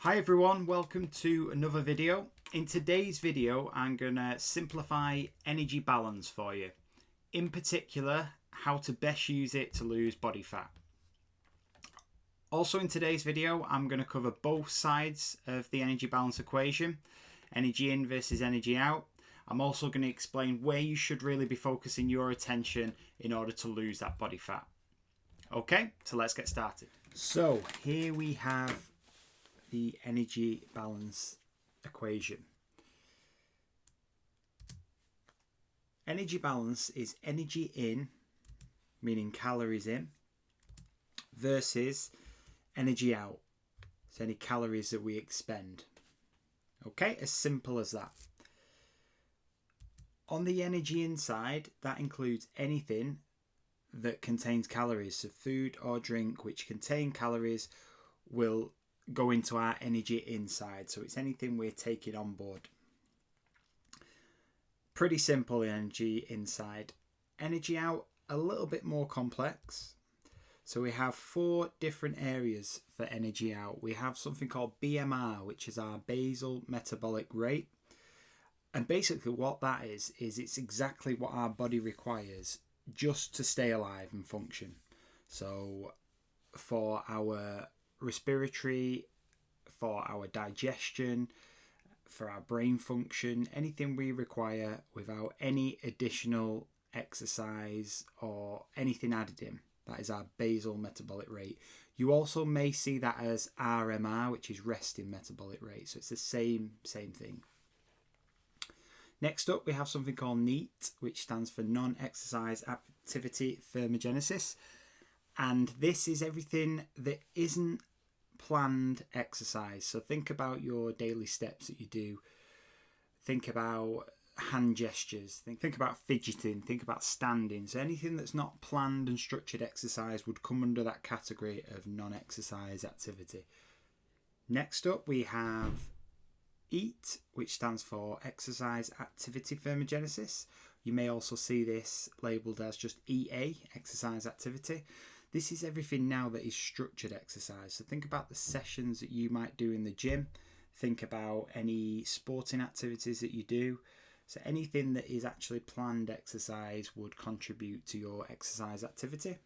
Hi everyone, welcome to another video. In today's video, I'm going to simplify energy balance for you. In particular, how to best use it to lose body fat. Also in today's video, I'm going to cover both sides of the energy balance equation, energy in versus energy out. I'm also going to explain where you should really be focusing your attention in order to lose that body fat. Okay, so let's get started. So here we have the energy balance equation. Energy balance is energy in, meaning calories in, versus energy out, so any calories that we expend. Okay, as simple as that. On the energy inside, that includes anything that contains calories. So food or drink which contain calories will go into our energy inside. So it's anything we're taking on board. Pretty simple energy inside. Energy out, a little bit more complex. So we have 4 different areas for energy out. We have something called BMR, which is our basal metabolic rate. And basically what that is it's exactly what our body requires just to stay alive and function. So for our respiratory, for our digestion, for our brain function, anything we require without any additional exercise or anything added in. That is our basal metabolic rate. You also may see that as RMR, which is resting metabolic rate. So it's the same thing. Next up, we have something called NEAT, which stands for non-exercise activity thermogenesis. And this is everything that isn't planned exercise. So think about your daily steps that you do. Think about hand gestures. Think about fidgeting. Think about standing. So anything that's not planned and structured exercise would come under that category of non-exercise activity. Next up, we have EAT, which stands for exercise activity thermogenesis. You may also see this labelled as just EA, exercise activity. This is everything now that is structured exercise. So think about the sessions that you might do in the gym. Think about any sporting activities that you do. So anything that is actually planned exercise would contribute to your exercise activity.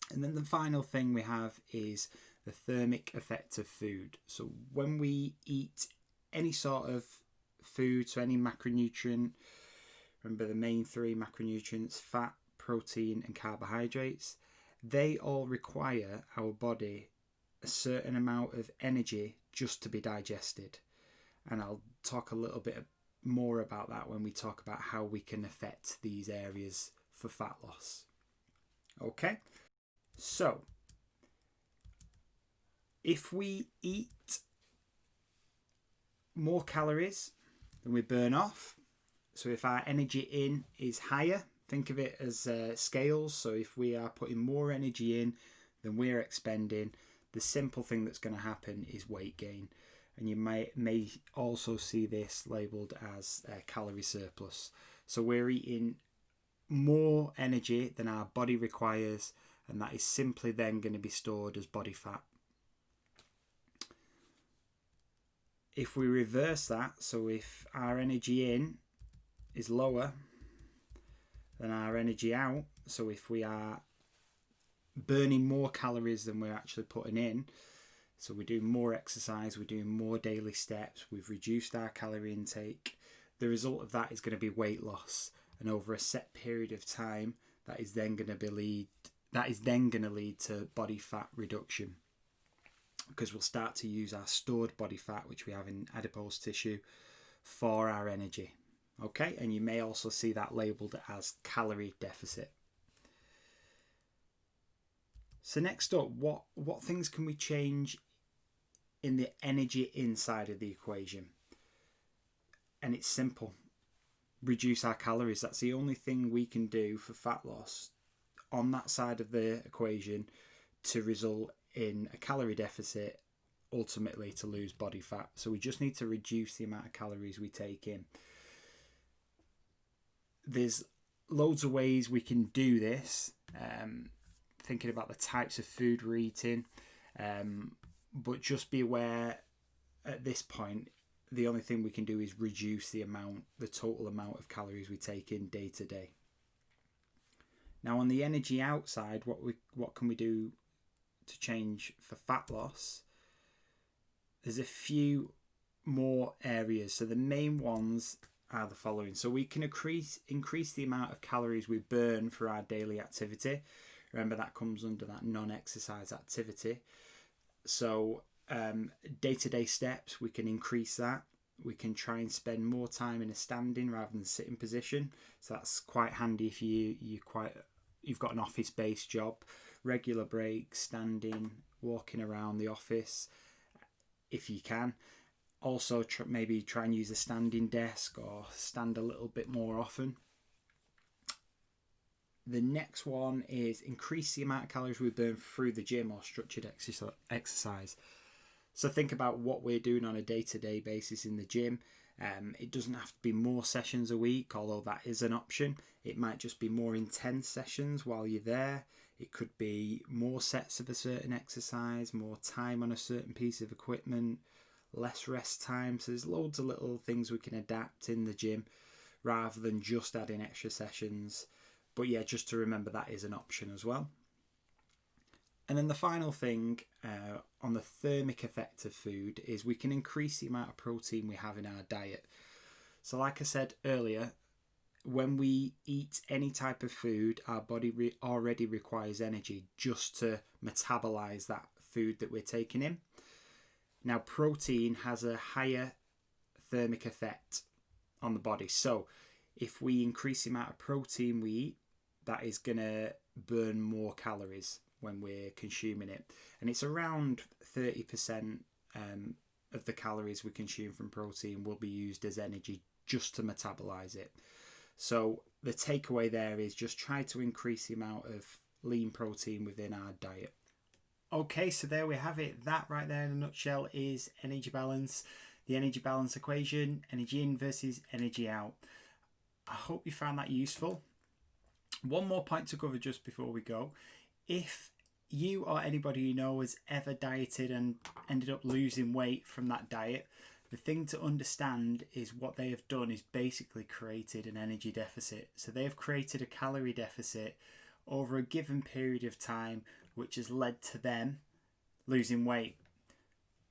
And then the final thing we have is the thermic effect of food. So when we eat any sort of food, so any macronutrient, remember the main 3 macronutrients, fat, protein and carbohydrates, they all require our body a certain amount of energy just to be digested. And I'll talk a little bit more about that when we talk about how we can affect these areas for fat loss. Okay, so if we eat more calories than we burn off, so if our energy in is higher, think of it as scales. So if we are putting more energy in than we're expending, the simple thing that's going to happen is weight gain. And you may also see this labelled as calorie surplus. So we're eating more energy than our body requires, and that is simply then going to be stored as body fat. If we reverse that, so if our energy in is lower than our energy out, so if we are burning more calories than we're actually putting in, so we're doing more exercise, we're doing more daily steps, we've reduced our calorie intake, the result of that is going to be weight loss. And over a set period of time, that is then going to lead to body fat reduction, because we'll start to use our stored body fat, which we have in adipose tissue, for our energy. Okay, and you may also see that labelled as calorie deficit. So next up, what things can we change in the energy inside of the equation? And it's simple. Reduce our calories. That's the only thing we can do for fat loss on that side of the equation to result in a calorie deficit, ultimately to lose body fat. So we just need to reduce the amount of calories we take in. There's loads of ways we can do this. Thinking about the types of food we're eating, but just be aware at this point, the only thing we can do is reduce the total amount of calories we take in day to day. Now on the energy outside, what can we do to change for fat loss? There's a few more areas. So the main ones are the following. So we can increase the amount of calories we burn for our daily activity. Remember, that comes under that non-exercise activity. So day-to-day steps, we can increase that. We can try and spend more time in a standing rather than sitting position. So that's quite handy if you've got an office-based job. Regular breaks, standing, walking around the office if you can. Also maybe try and use a standing desk or stand a little bit more often. The next one is increase the amount of calories we burn through the gym or structured exercise. So think about what we're doing on a day-to-day basis in the gym. It doesn't have to be more sessions a week, although that is an option. It might just be more intense sessions while you're there. It could be more sets of a certain exercise, more time on a certain piece of equipment, less rest time. So there's loads of little things we can adapt in the gym rather than just adding extra sessions. But yeah, just to remember that is an option as well. And then the final thing on the thermic effect of food is we can increase the amount of protein we have in our diet. So like I said earlier, when we eat any type of food, our body already requires energy just to metabolize that food that we're taking in. Now, protein has a higher thermic effect on the body. So if we increase the amount of protein we eat, that is going to burn more calories when we're consuming it. And it's around 30% of the calories we consume from protein will be used as energy just to metabolize it. So the takeaway there is just try to increase the amount of lean protein within our diet. Okay, so there we have it. That right there in a nutshell is energy balance, the energy balance equation, energy in versus energy out. I hope you found that useful. One more point to cover just before we go. If you or anybody you know has ever dieted and ended up losing weight from that diet, the thing to understand is what they have done is basically created an energy deficit. So they have created a calorie deficit over a given period of time, which has led to them losing weight.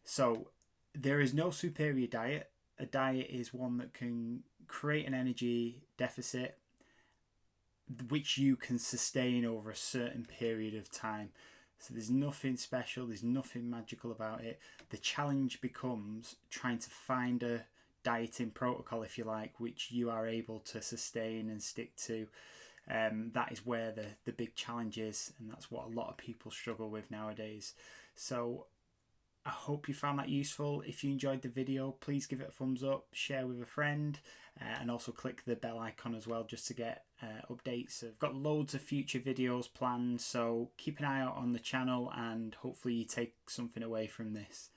So there is no superior diet. A diet is one that can create an energy deficit which you can sustain over a certain period of time. So there's nothing special, there's nothing magical about it. The challenge becomes trying to find a dieting protocol, if you like, which you are able to sustain and stick to. That is where the big challenge is, and that's what a lot of people struggle with nowadays. So I hope you found that useful. If you enjoyed the video, please give it a thumbs up, share with a friend, and also click the bell icon as well just to get updates. I've got loads of future videos planned, so keep an eye out on the channel and hopefully you take something away from this.